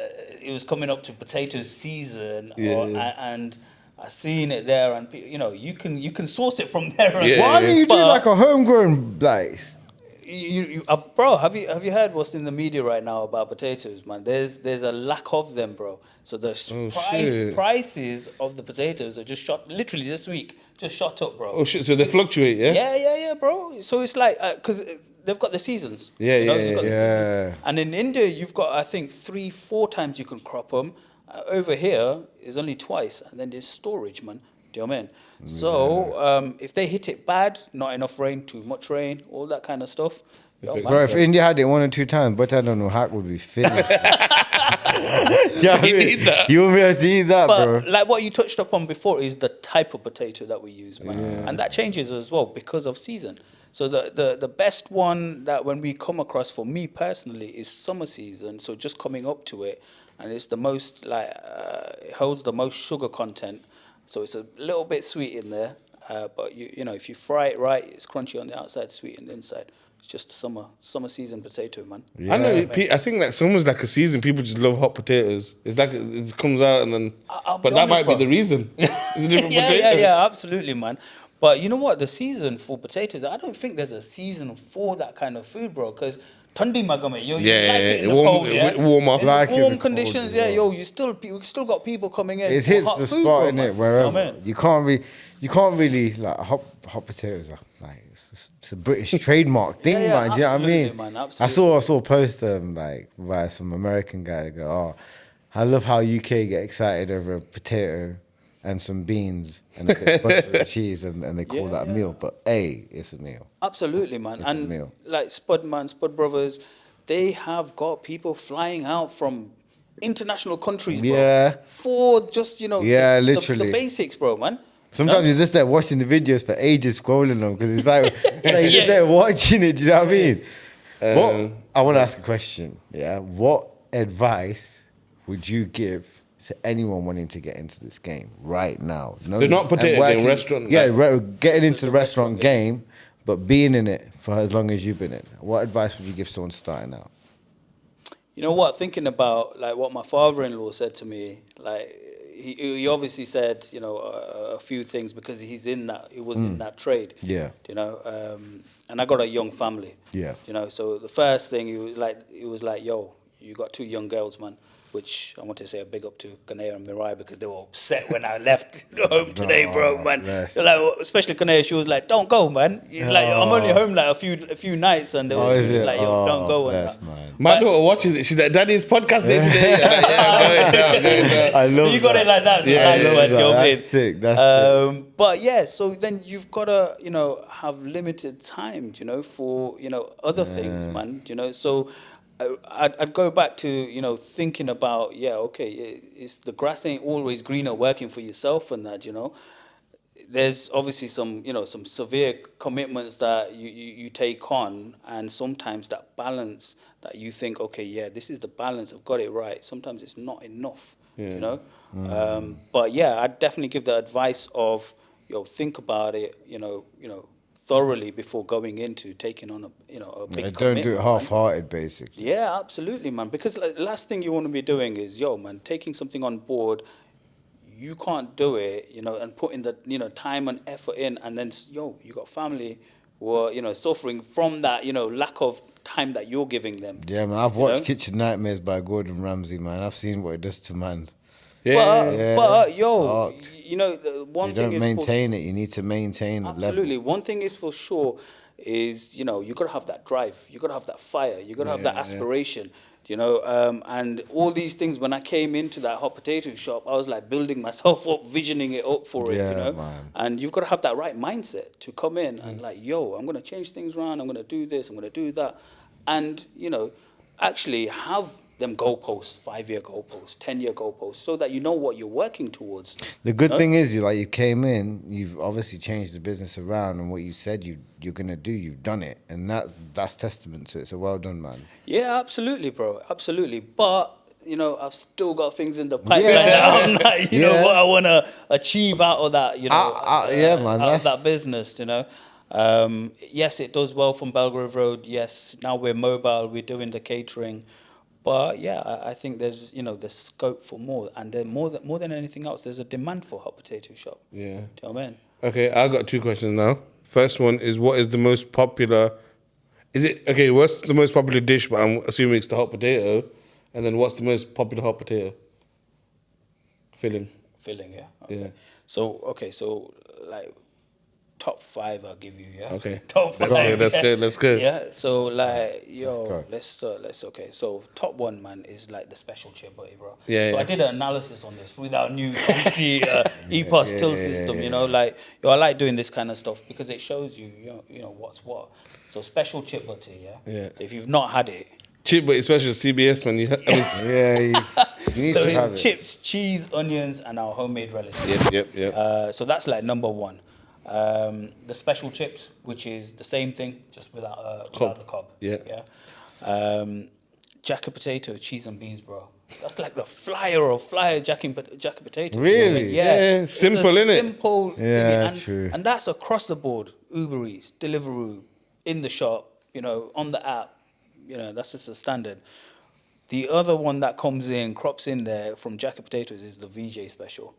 it was coming up to potato season, and I seen it there, and you can source it from there. Why don't you do like a homegrown place? Bro, have you heard what's in the media right now about potatoes, man? There's a lack of them, bro. So the prices of the potatoes are just shot literally this week, just shot up, bro. Oh shit! So they fluctuate, yeah? Yeah, bro. So it's like because they've got the seasons. Yeah. And in India, you've got I think 3-4 times you can crop them. Over here is only twice, and then there's storage, man. Do you know what I mean? So if they hit it bad, not enough rain, too much rain, all that kind of stuff. Bro, if India had it 1 or 2 times, but I don't know, Hack would be finished. You need that. You won't be able to eat that, but bro. like what you touched upon before is the type of potato that we use, man. And that changes as well because of season. So the best one that when we come across for me personally is summer season. So just coming up to it, and it's the most it holds the most sugar content. So it's a little bit sweet in there. But you know, if you fry it right, it's crunchy on the outside, sweet on the inside. It's just a summer season potato, man. I know. I think like almost like a season. People just love hot potatoes. It's like it comes out and then. But that might be the reason. It's a different potato. Yeah, absolutely, man. But you know what? The season for potatoes, I don't think there's a season for that kind of food, bro. Because Tundi Magame, you like it in the cold, warmer. In Like warm it conditions, cold, we still got people coming in. It for hits hot the food, spot bro, in man. it wherever. You know what I mean? You can't really like hot potatoes are like it's a British trademark thing, man. Do you know what I mean? Man, I absolutely. saw a post like by some American guy that go, "Oh, I love how UK get excited over a potato and some beans and a bit of butter and cheese and they call that a meal." But it's a meal. Absolutely, man. It's a And meal. like Spud Brothers, they have got people flying out from international countries, bro. Yeah. For just, Yeah, literally. the basics, bro, man. Sometimes you're just there watching the videos for ages, scrolling them because it's like, you're just there watching it. Do you know what I mean? What I want to ask a question. Yeah, what advice would you give to anyone wanting to get into this game right now? No, They're not potato and game, restaurant. Yeah, getting into the restaurant game, but being in it for as long as you've been in. What advice would you give someone starting out? You know what? Thinking about like what my father-in-law said to me, like he obviously said, a few things because he was in that trade. Yeah. And I got a young family. Yeah. So the first thing he was like, yo, you got 2 young girls, man. Which I want to say a big up to Kanea and Mirai because they were upset when I left home today, bro, man. Bless. Like, especially Kanea, she was like, "Don't go, man. I'm only home like a few nights," and they were like, "Yo, don't go." Bless, And man. My daughter watches it. She's like, "Daddy's podcast day today." Going down. I love you got that. it like that. So Yeah, I nice, love man. that. You're That's good. sick. That's sick. But yeah, so then you've got to, have limited time, for, other things, man. So I'd go back to, thinking about, it's the grass ain't always greener working for yourself and that, There's obviously some, some severe commitments that you take on, and sometimes that balance that you think, this is the balance, I've got it right. Sometimes it's not enough, But yeah, I'd definitely give the advice of, think about it, thoroughly before going into taking on a big Don't commitment, do it man. half-hearted, basically. Yeah, absolutely, man. Because like, the last thing you want to be doing is, taking something on board. You can't do it, and putting the, time and effort in, and then, you got family who are, suffering from that, lack of time that you're giving them. Yeah, man. I've watched Kitchen Nightmares by Gordon Ramsay, man. I've seen what it does to man's. But Art. the one You thing don't is maintain it. You need to maintain the level. absolutely. One thing is for sure is, you got to have that drive. You got to have that fire. You got to have that aspiration. And all these things, when I came into that hot potato shop, I was like building myself up, visioning it up for it, man. And you've got to have that right mindset to come in and like, I'm going to change things around. I'm going to do this. I'm going to do that. And, actually have them goalposts, 5-year goalposts, 10-year goalposts, so that you know what you're working towards. The good thing is, you came in, you've obviously changed the business around, and what you said you're going to do, you've done it. And that's testament to it. So well done, man. Yeah, absolutely, bro. Absolutely. But, I've still got things in the pipeline that I'm like, what I want to achieve out of that, man. out of that business, Yes, it does well from Belgrave Road. Yes, now we're mobile, we're doing the catering. But yeah, I think there's, there's scope for more. And then more than anything else, there's a demand for hot potato shop. Yeah. Do you know what I mean? Okay, I got 2 questions now. First one is, what is the most popular? What's the most popular dish? But I'm assuming it's the hot potato. And then what's the most popular hot potato? Filling. Filling, yeah. Okay. Yeah. So like top 5 I'll give you, yeah. Okay. Top 5. Let's go. Yeah. So like, go. let's okay. So top 1, man, is like the special chip butty, bro. Yeah, So yeah. I did an analysis on this with our new EPOS till system. I like doing this kind of stuff because it shows you, what's what. So special chip butty, yeah. Yeah. So if you've not had it. Chip, but especially CBS, man. You You need So to have it's it. chips, cheese, onions, and our homemade relish. Yep. So that's like number 1. The special chips, which is the same thing, just without the cob. Yeah. Jacket potato, cheese and beans, bro. That's like the flyer jacking potato. Really? Yeah, simple, innit? Simple. Yeah, and, true. And that's across the board. Uber Eats, Deliveroo, in the shop, on the app. That's just a standard. The other one that crops in there from jacket potatoes is the VJ special.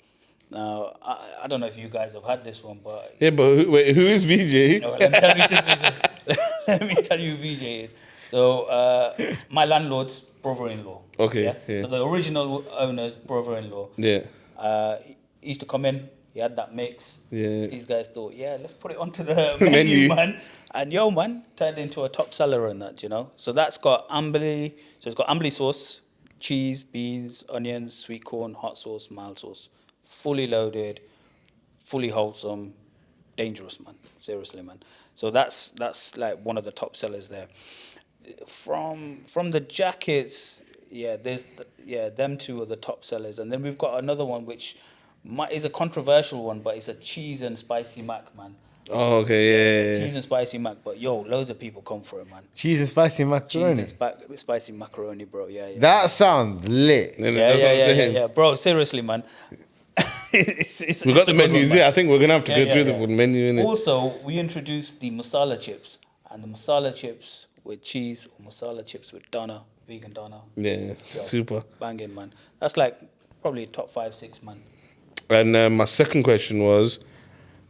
Now, I don't know if you guys have had this one, but... Yeah, but who is VJ? No, let me tell you who VJ is. So, my landlord's brother-in-law. Okay, yeah. So, the original owner's brother-in-law. Yeah. He used to come in. He had that mix. Yeah. These guys thought, let's put it onto the menu, man. And man, turned into a top seller and that, So, that's got ambly. So, it's got ambly sauce, cheese, beans, onions, sweet corn, hot sauce, mild sauce. Fully loaded, fully wholesome, dangerous, man. Seriously, man. So that's like one of the top sellers there. From the jackets, them two are the top sellers, and then we've got another one which is a controversial one, but it's a cheese and spicy mac, man. Oh, okay, yeah. Cheese and spicy mac, but loads of people come for it, man. Cheese and spicy macaroni. Cheese and spicy macaroni, bro. Yeah. That sounds lit. Yeah. Bro, seriously, man. We got the menus. I think we're gonna have to go through the menu. Innit? Also, we introduced the masala chips, and the masala chips with cheese or masala chips with doner, vegan doner. Yeah, super banging, man. That's like probably top 5-6, man. And my second question was,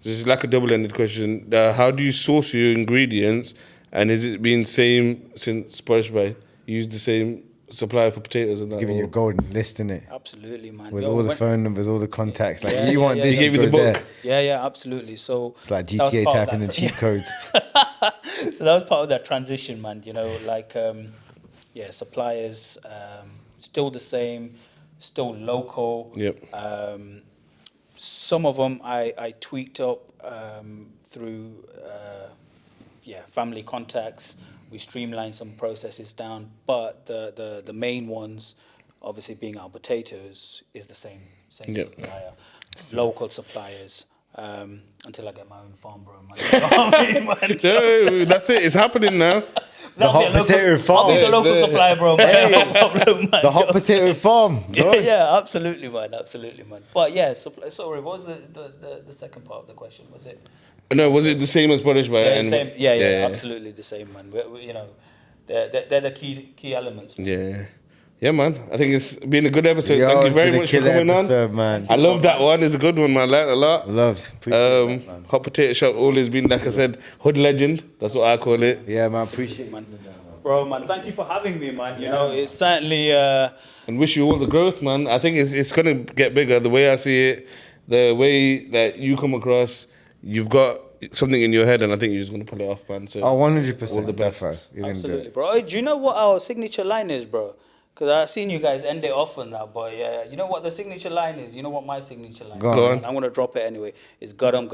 this is like a double-ended question. How do you source your ingredients, and is it been same since Fryday? You use the same supplier for potatoes and that? Giving you a golden list, innit? Absolutely, man. With all the phone numbers, all the contacts. Like, you want this, He gave you the book. there. Yeah, absolutely. So It's like GTA typing the cheat codes. So that was part of that transition, man. Suppliers, still the same, still local. Yep. Some of them I tweaked up through family contacts. We streamlined some processes down, but the main ones, obviously being our potatoes, is the same Yep. supplier, local suppliers. Until I get my own farm, bro. Man. So that's it. It's happening now. The hot potato farm. I'll be the local supplier, bro. Man. No problem, man. The hot potato farm. Yeah, absolutely, man. But yeah, sorry, what was the second part of the question? Was it? No, was it the same as Fryday? Same. Yeah, absolutely the same, man. They're the key elements. Man. Yeah, man. I think it's been a good episode. Thank you very much for coming on. Man. I love that one. It's a good one, man. I learned a lot. Appreciate that, man. Hot Potato Shop always been, like I said, hood legend. That's what I call it. Yeah, man. Appreciate it, man. Bro, man, thank you for having me, man. It's certainly... And wish you all the growth, man. I think it's going to get bigger. The way I see it, the way that you come across, you've got something in your head, and I think you're just going to pull it off, man. So 100%. all the best. Absolutely, bro. Hey, do you know what our signature line is, bro? Because I've seen you guys end it off on that, but you know what the signature line is? You know what my signature line is? Go on. I'm going to drop it anyway. It's got 'em,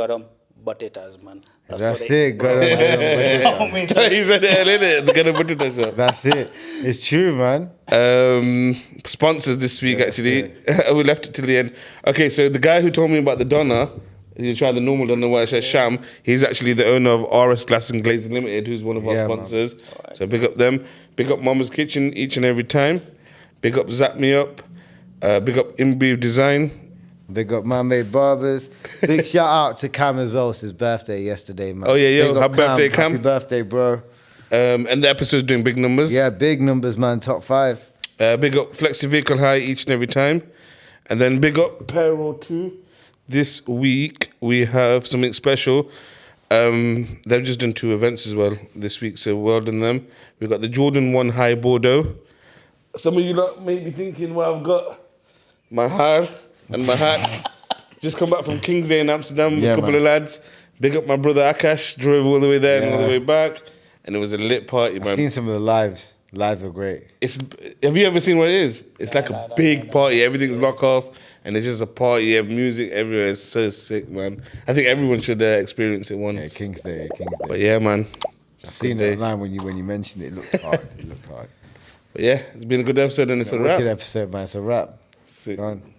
buttetas, man. That's it. Got 'em. He said it, innit? Get a potato shop. That's it. It's true, man. Sponsors this week, actually. We left it till the end. Okay, so the guy who told me about the doner, you try the normal doner where it says sham, he's actually the owner of RS Glass and Glazing Limited, who's one of our sponsors. Right. So big up them. Big up Mama's Kitchen each and every time. Big up Zap Me Up. Big up InBeef Design. Big up Man Made Barbers. Big shout out to Cam as well. It's his birthday yesterday, man. Oh, yeah, happy birthday, Cam. Happy birthday, bro. And the episode's doing big numbers. Yeah, big numbers, man. Top 5. Big up Flexi Vehicle High each and every time. And then big up Payroll 2. This week we have something special. They've just done 2 events as well this week, so well done them. We've got the Jordan 1 High Bordeaux. Some of you lot may be thinking, well, I've got my hair and my hat. Just come back from King's Day in Amsterdam with a couple of lads. Big up my brother Akash, drove all the way there and all the way back. And it was a lit party, man. I've seen some of the lives. Lives were great. Have you ever seen what it is? It's like a big party. Everything's locked off. And it's just a party. You have music everywhere. It's so sick, man. I think everyone should experience it once. Yeah, King's Day. But yeah, man. I've seen it online when you mentioned it. It looked hard. But yeah, it's been a good episode and it's a wrap. Good episode, man. It's a wrap. Sick. Go on.